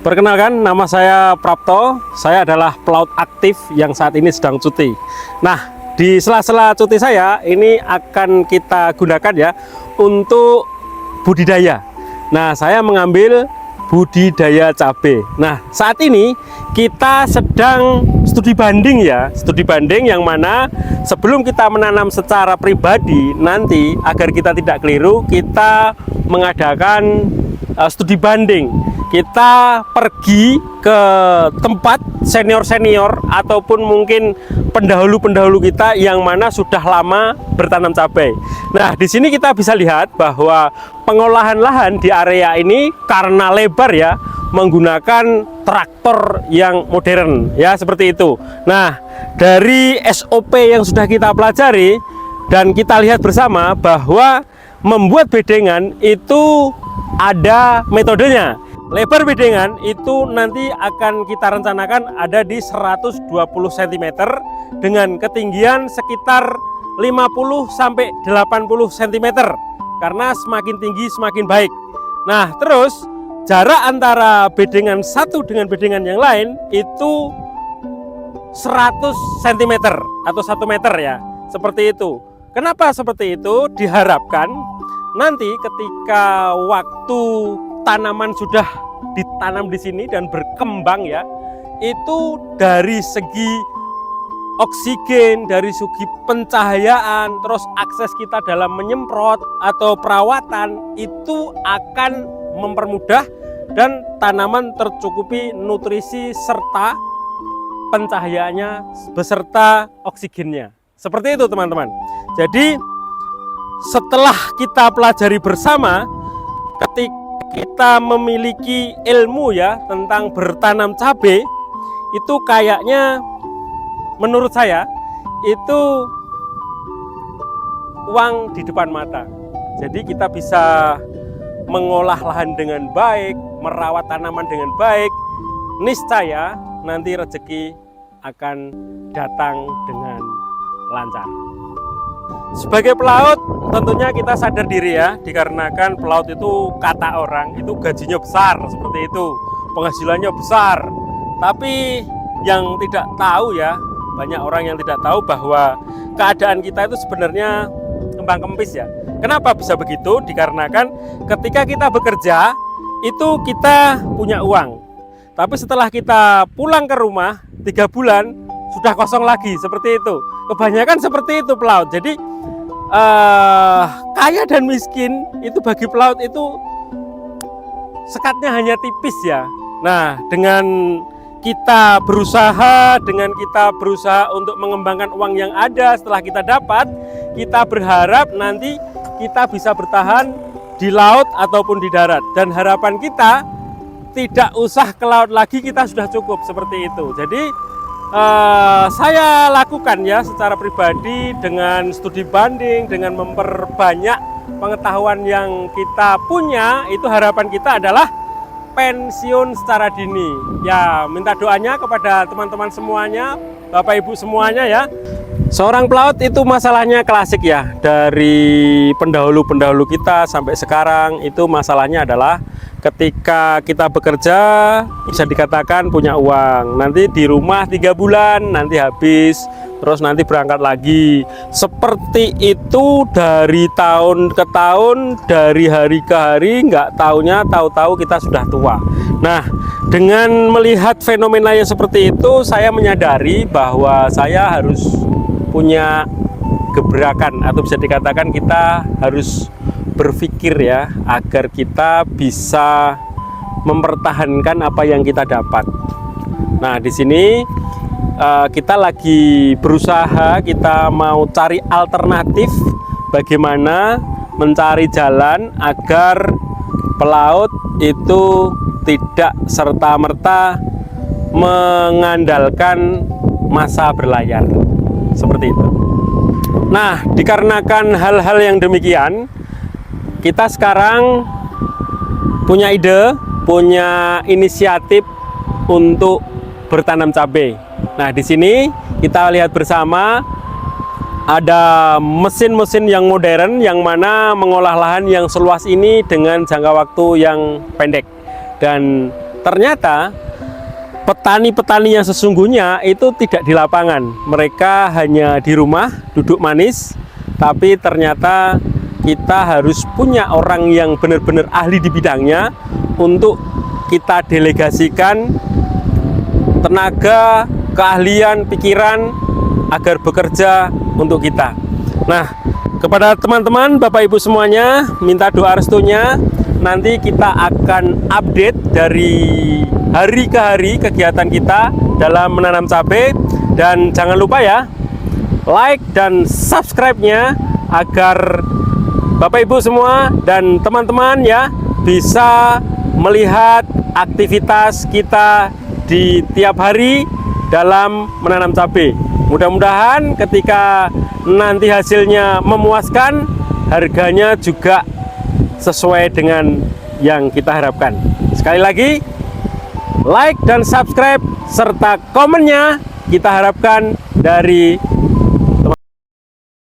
Perkenalkan, nama saya Prapto. Saya adalah pelaut aktif yang saat ini sedang cuti. Nah, di sela-sela cuti saya ini akan kita gunakan ya untuk budidaya. Nah, saya mengambil budidaya cabai. Nah, saat ini kita sedang studi banding ya, studi banding yang mana sebelum kita menanam secara pribadi, nanti agar kita tidak keliru, kita mengadakan studi banding. Kita pergi ke tempat senior-senior ataupun mungkin pendahulu-pendahulu kita yang mana sudah lama bertanam cabai. Nah, di sini kita bisa lihat bahwa pengolahan lahan di area ini karena lebar ya, menggunakan traktor yang modern ya, seperti itu. Nah, dari SOP yang sudah kita pelajari dan kita lihat bersama bahwa membuat bedengan itu ada metodenya. Lebar bedengan itu nanti akan kita rencanakan ada di 120 cm dengan ketinggian sekitar 50 sampai 80 cm, karena semakin tinggi semakin baik. Nah, terus jarak antara bedengan satu dengan bedengan yang lain itu 100 cm atau 1 meter ya, seperti itu. Kenapa seperti itu? Diharapkan nanti ketika waktu tanaman sudah ditanam di sini dan berkembang ya, itu dari segi oksigen, dari segi pencahayaan, terus akses kita dalam menyemprot atau perawatan itu akan mempermudah dan tanaman tercukupi nutrisi serta pencahayaannya beserta oksigennya. Seperti itu teman-teman. Jadi setelah kita pelajari bersama, ketika kita memiliki ilmu ya tentang bertanam cabai, itu kayaknya menurut saya itu uang di depan mata. Jadi kita bisa mengolah lahan dengan baik, merawat tanaman dengan baik, niscaya nanti rezeki akan datang dengan lancar. Sebagai pelaut tentunya kita sadar diri ya, dikarenakan pelaut itu kata orang itu gajinya besar, seperti itu, penghasilannya besar. Tapi yang tidak tahu ya, banyak orang yang tidak tahu bahwa keadaan kita itu sebenarnya kembang kempis ya. Kenapa bisa begitu? Dikarenakan ketika kita bekerja itu kita punya uang, tapi setelah kita pulang ke rumah 3 bulan sudah kosong lagi, seperti itu. Kebanyakan seperti itu pelaut. Jadi kaya dan miskin itu bagi pelaut itu sekatnya hanya tipis ya. Nah, dengan kita berusaha untuk mengembangkan uang yang ada setelah kita dapat, kita berharap nanti kita bisa bertahan di laut ataupun di darat, dan harapan kita tidak usah ke laut lagi, kita sudah cukup, seperti itu. Jadi saya lakukan ya secara pribadi dengan studi banding, dengan memperbanyak pengetahuan yang kita punya. Itu harapan kita adalah pensiun secara dini ya. Minta doanya kepada teman-teman semuanya, Bapak Ibu semuanya ya. Seorang pelaut itu masalahnya klasik ya, dari pendahulu-pendahulu kita sampai sekarang itu masalahnya adalah ketika kita bekerja bisa dikatakan punya uang, nanti di rumah 3 bulan nanti habis, terus nanti berangkat lagi, seperti itu dari tahun ke tahun, dari hari ke hari, nggak taunya tahu-tahu kita sudah tua. Nah, dengan melihat fenomena yang seperti itu, saya menyadari bahwa saya harus punya gebrakan, atau bisa dikatakan kita harus berpikir ya, agar kita bisa mempertahankan apa yang kita dapat. Nah, di sini kita lagi berusaha, kita mau cari alternatif bagaimana mencari jalan agar pelaut itu tidak serta-merta mengandalkan masa berlayar, seperti itu. Nah, dikarenakan hal-hal yang demikian, kita sekarang punya ide, punya inisiatif untuk bertanam cabai. Nah, di sini kita lihat bersama ada mesin-mesin yang modern yang mana mengolah lahan yang seluas ini dengan jangka waktu yang pendek. Dan ternyata petani-petani yang sesungguhnya itu tidak di lapangan. Mereka hanya di rumah duduk manis, tapi ternyata kita harus punya orang yang benar-benar ahli di bidangnya untuk kita delegasikan tenaga, keahlian, pikiran agar bekerja untuk kita. Nah, kepada teman-teman, Bapak Ibu semuanya, minta doa restunya. Nanti kita akan update dari hari ke hari kegiatan kita dalam menanam cabai. Dan jangan lupa ya, like dan subscribe-nya agar Bapak Ibu semua dan teman-teman ya bisa melihat aktivitas kita di tiap hari dalam menanam cabai. Mudah-mudahan ketika nanti hasilnya memuaskan, harganya juga sesuai dengan yang kita harapkan. Sekali lagi, like dan subscribe serta komennya kita harapkan dari